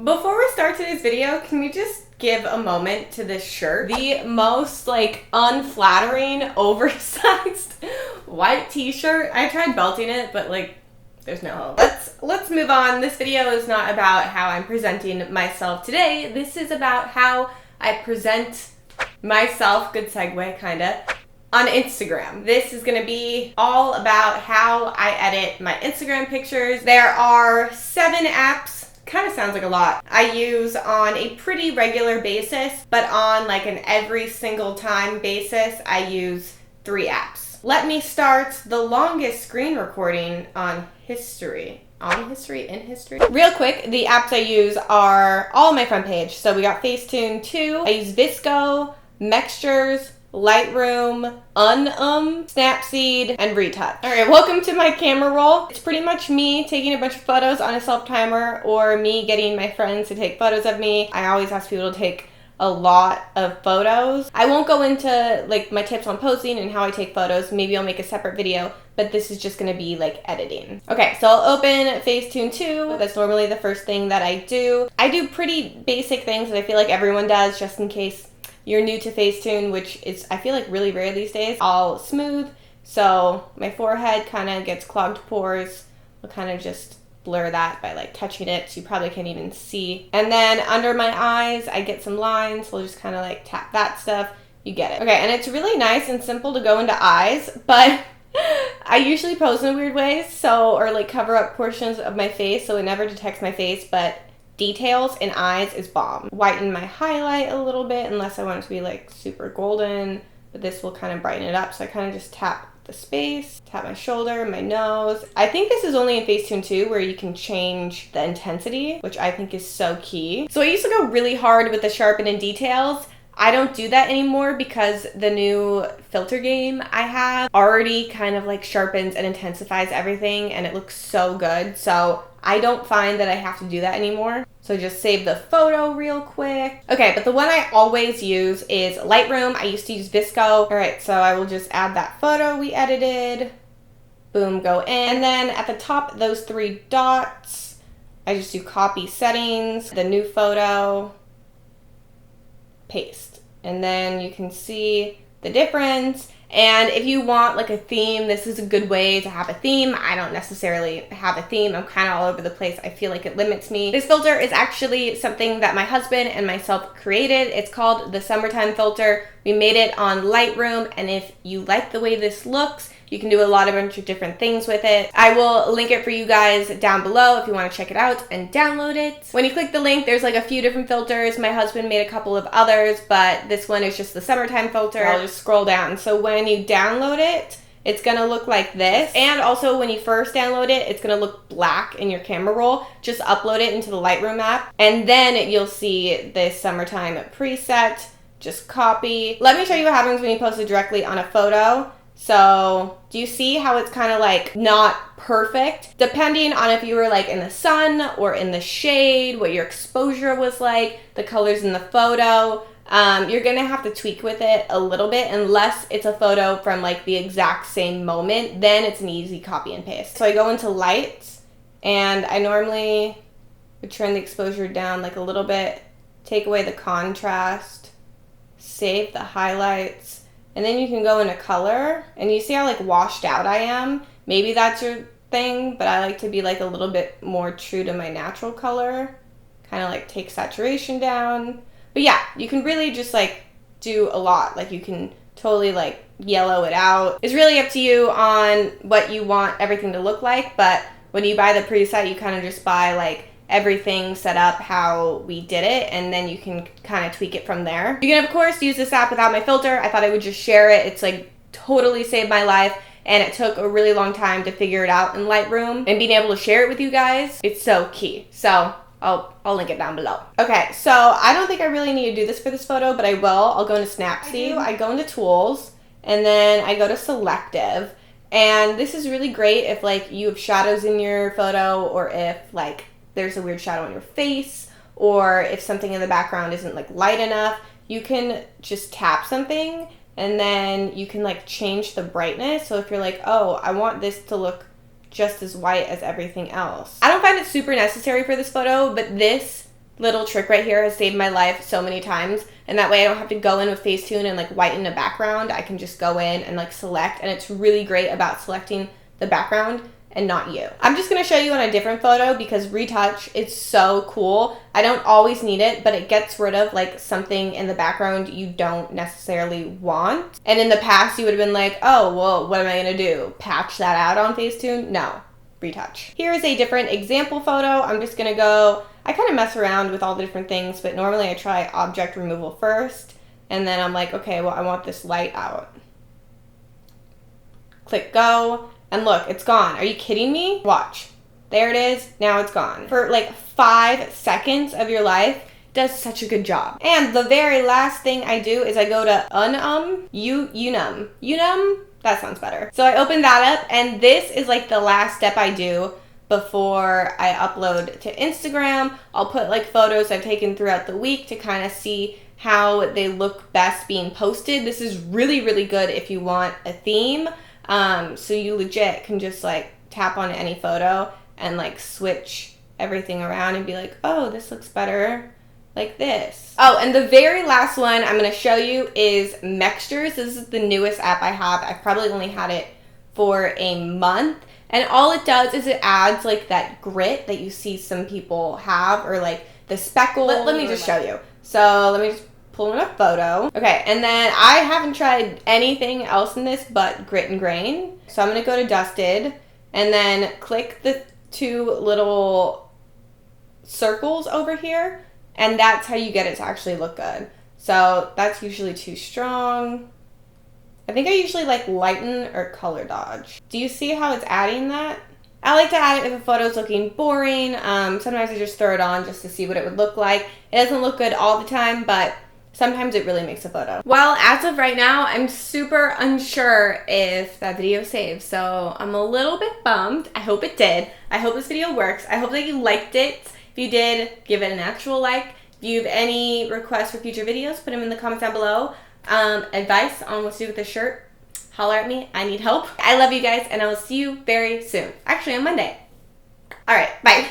Before we start today's video, can we just give a moment to this shirt? The most unflattering, oversized white t-shirt. I tried belting it, but there's no hope. Let's move on. This video is not about how I'm presenting myself today. This is about how I present myself, good segue kinda, on Instagram. This is gonna be all about how I edit my Instagram pictures. There are 7 apps. Kind of sounds like a lot. I use on a pretty regular basis, but on an every single time basis, I use 3 apps. Let me start the longest screen recording on history. In history? Real quick, the apps I use are all on my front page. So we got Facetune 2, I use VSCO, Mextures, Lightroom, Snapseed, and Retouch. Alright, welcome to my camera roll. It's pretty much me taking a bunch of photos on a self-timer or me getting my friends to take photos of me. I always ask people to take a lot of photos. I won't go into my tips on posing and how I take photos. Maybe I'll make a separate video, but this is just gonna be editing. Okay, so I'll open Facetune 2. That's normally the first thing that I do. I do pretty basic things that I feel like everyone does just in case you're new to Facetune, which is, I feel really rare these days. I'll smooth, so my forehead kind of gets clogged pores. I'll kind of just blur that by touching it, so you probably can't even see. And then under my eyes, I get some lines, so I'll just kind of tap that stuff. You get it. Okay, and it's really nice and simple to go into eyes, but I usually pose in weird ways, or cover up portions of my face, so it never detects my face, but details in eyes is bomb. Whiten my highlight a little bit, unless I want it to be super golden, but this will kind of brighten it up. So I kind of just tap the space, tap my shoulder, my nose. I think this is only in Facetune 2 where you can change the intensity, which I think is so key. So I used to go really hard with the sharpen and details. I don't do that anymore because the new filter game I have already kind of sharpens and intensifies everything, and it looks so good. So I don't find that I have to do that anymore. So just save the photo real quick. Okay, but the one I always use is Lightroom. I used to use VSCO. All right, so I will just add that photo we edited. Boom, go in. And then at the top, those 3 dots, I just do copy settings, the new photo, paste. And then you can see the difference. And if you want a theme, this is a good way to have a theme. I don't necessarily have a theme. I'm kind of all over the place. I feel like it limits me. This filter is actually something that my husband and myself created. It's called the Summertime Filter. We made it on Lightroom, and if you like the way this looks, you can do a bunch of different things with it. I will link it for you guys down below if you want to check it out and download it. When you click the link, there's a few different filters. My husband made a couple of others, but this one is just the Summertime Filter. I'll just scroll down. So when you download it, it's gonna look like this. And also when you first download it, it's gonna look black in your camera roll. Just upload it into the Lightroom app, and then you'll see this Summertime preset. Just copy. Let me show you what happens when you post it directly on a photo. So do you see how it's kind of not perfect? Depending on if you were in the sun or in the shade, what your exposure was the colors in the photo, you're gonna have to tweak with it a little bit, unless it's a photo from the exact same moment. Then it's an easy copy and paste. So I go into lights, and I normally would turn the exposure down a little bit, take away the contrast, save the highlights. And then you can go into color, and you see how washed out I am. Maybe that's your thing, but I like to be a little bit more true to my natural color. Kind of take saturation down. But yeah, you can really just do a lot. You can totally yellow it out. It's really up to you on what you want everything to look like, but when you buy the preset, you kind of just buy everything set up how we did it, and then you can kind of tweak it from there. You can of course use this app without my filter. I thought I would just share it. It's totally saved my life, and it took a really long time to figure it out in Lightroom, and being able to share it with you guys, it's so key. So I'll link it down below. Okay, so I don't think I really need to do this for this photo, but I will. I'll go into Snapseed. I go into tools, and then I go to selective. And this is really great if you have shadows in your photo, or if there's a weird shadow on your face, or if something in the background isn't light enough. You can just tap something, and then you can change the brightness. So if you're oh, I want this to look just as white as everything else. I don't find it super necessary for this photo, but this little trick right here has saved my life so many times. And that way I don't have to go in with Facetune and like whiten a background. I can just go in and like select, and it's really great about selecting the background and not you. I'm just gonna show you on a different photo because Retouch is so cool. I don't always need it, but it gets rid of like something in the background you don't necessarily want. And in the past you would have been like, oh, well, what am I gonna do? Patch that out on Facetune? No, Retouch. Here's a different example photo. I'm just gonna go, I kind of mess around with all the different things, but normally I try object removal first. And then I'm like, okay, well, I want this light out. Click go. And look, it's gone. Are you kidding me? Watch. There it is. Now it's gone. For like 5 seconds of your life, does such a good job. And the very last thing I do is I go to Unum. That sounds better. So I open that up, and this is like the last step I do before I upload to Instagram. I'll put like photos I've taken throughout the week to kind of see how they look best being posted. This is really, really good if you want a theme. So you legit can just like tap on any photo and like switch everything around and be like, oh, this looks better like this. Oh, and the very last one I'm going to show you is Mextures. This is the newest app I have. I've probably only had it for a month. And all it does is it adds like that grit that you see some people have, or like the speckle. Let me just show you. So let me just pull in a photo. Okay, and then I haven't tried anything else in this but grit and grain. So I'm going to go to dusted and then click the 2 little circles over here, and that's how you get it to actually look good. So that's usually too strong. I think I usually like lighten or color dodge. Do you see how it's adding that? I like to add it if a photo's looking boring. Sometimes I just throw it on just to see what it would look like. It doesn't look good all the time, but sometimes it really makes a photo. Well, as of right now, I'm super unsure if that video saved, so I'm a little bit bummed. I hope it did. I hope this video works. I hope that you liked it. If you did, give it an actual like. If you have any requests for future videos, put them in the comments down below. Advice on what to do with this shirt, holler at me. I need help. I love you guys, and I will see you very soon. Actually, on Monday. All right, bye.